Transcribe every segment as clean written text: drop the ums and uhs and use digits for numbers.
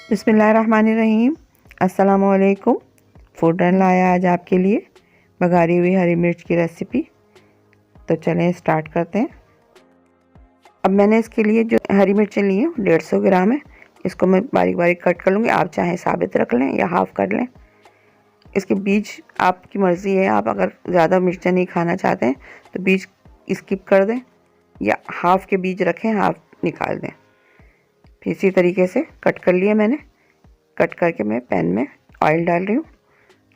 बिस्मिल्लाहिर्रहमानिर्रहीम। अस्सलामुअलैकुम। Food run लाया आज आपके लिए बघारी हुई हरी मिर्च की रेसिपी। तो चलें स्टार्ट करते हैं। अब मैंने इसके लिए जो हरी मिर्चें ली हैं 150 ग्राम है। इसको मैं बारीक बारीक कट कर लूँगी। आप चाहें साबित रख लें या हाफ़ कर लें। इसके बीज आपकी मर्ज़ी है। आप अगर ज़्यादा मिर्चें नहीं खाना चाहते हैं तो बीज स्किप कर दें या हाफ़ के बीज रखें, हाफ़ निकाल दें। फिर इसी तरीके से कट कर लिया मैंने। कट करके मैं पैन में ऑयल डाल रही हूँ।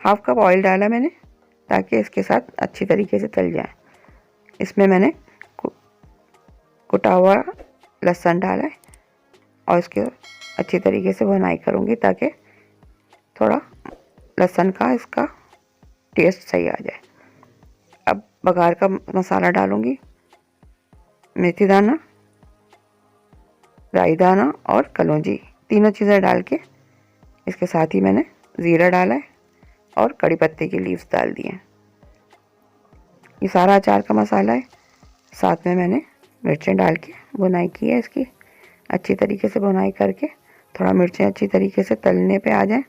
हाफ़ कप ऑयल डाला मैंने ताकि इसके साथ अच्छी तरीके से तल जाए। इसमें मैंने कुटा हुआ लहसुन डाला है और इसके अच्छी तरीके से भुनाई करूँगी ताकि थोड़ा लहसुन का इसका टेस्ट सही आ जाए। अब बघार का मसाला डालूँगी। मेथी दाना, राई दाना और कलौंजी, तीनों चीज़ें डाल के इसके साथ ही मैंने ज़ीरा डाला है और कड़ी पत्ते की लीव्स डाल दी हैं। ये सारा अचार का मसाला है। साथ में मैंने मिर्चें डाल के भुनाई की है। इसकी अच्छी तरीके से भुनाई करके थोड़ा मिर्चें अच्छी तरीके से तलने पे आ जाएं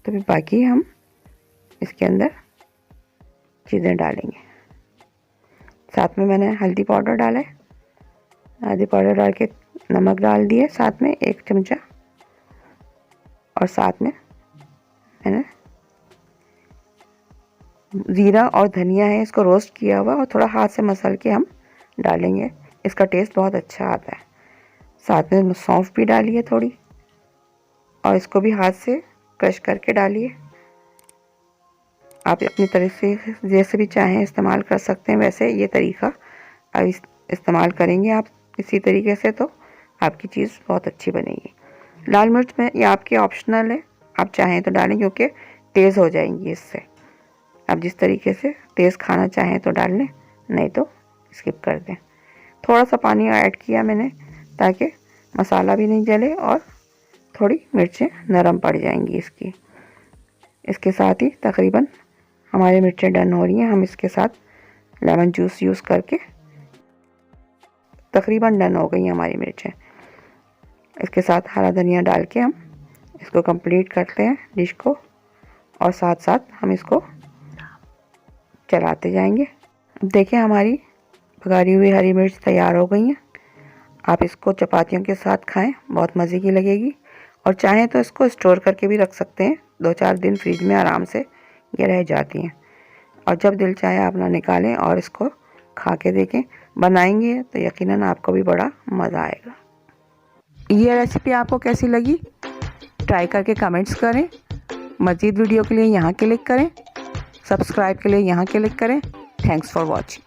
तो फिर बाकी हम इसके अंदर चीज़ें डालेंगे। साथ में मैंने हल्दी पाउडर डाला है। हल्दी पाउडर डाल के नमक डाल दिए साथ में 1 चमचा, और साथ में मैंने ज़ीरा और धनिया है, इसको रोस्ट किया हुआ और थोड़ा हाथ से मसल के हम डालेंगे। इसका टेस्ट बहुत अच्छा आता है। साथ में सौंफ भी डाली है थोड़ी, और इसको भी हाथ से क्रश करके डालिए। आप अपनी तरह से जैसे भी चाहें इस्तेमाल कर सकते हैं। वैसे ये तरीका अब इस्तेमाल करेंगे आप इसी तरीके से तो आपकी चीज़ बहुत अच्छी बनेगी। लाल मिर्च में ये आपके ऑप्शनल है, आप चाहें तो डालें क्योंकि तेज़ हो जाएंगी इससे। आप जिस तरीके से तेज़ खाना चाहें तो डाल लें, नहीं तो स्किप कर दें। थोड़ा सा पानी ऐड किया मैंने ताकि मसाला भी नहीं जले और थोड़ी मिर्चें नरम पड़ जाएंगी इसकी। इसके साथ ही तकरीबन हमारी मिर्चें डन हो रही हैं। हम इसके साथ लेमन जूस यूज़ करके तकरीबन डन हो गई हमारी मिर्चें। इसके साथ हरा धनिया डाल के हम इसको कंप्लीट करते हैं डिश को, और साथ साथ हम इसको चलाते जाएंगे। देखिए हमारी बघारी हुई हरी मिर्च तैयार हो गई हैं। आप इसको चपातियों के साथ खाएं, बहुत मज़े की लगेगी। और चाहें तो इसको स्टोर करके भी रख सकते हैं, 2-4 दिन फ्रिज में आराम से ये रह जाती हैं। और जब दिल चाहे आप ना निकालें और इसको खा के देखें। बनाएंगे तो यकीनन आपको भी बड़ा मज़ा आएगा। ये रेसिपी आपको कैसी लगी ट्राई करके कमेंट्स करें। मज़ीद वीडियो के लिए यहाँ क्लिक करें, सब्सक्राइब के लिए यहाँ क्लिक करें। Thanks for watching.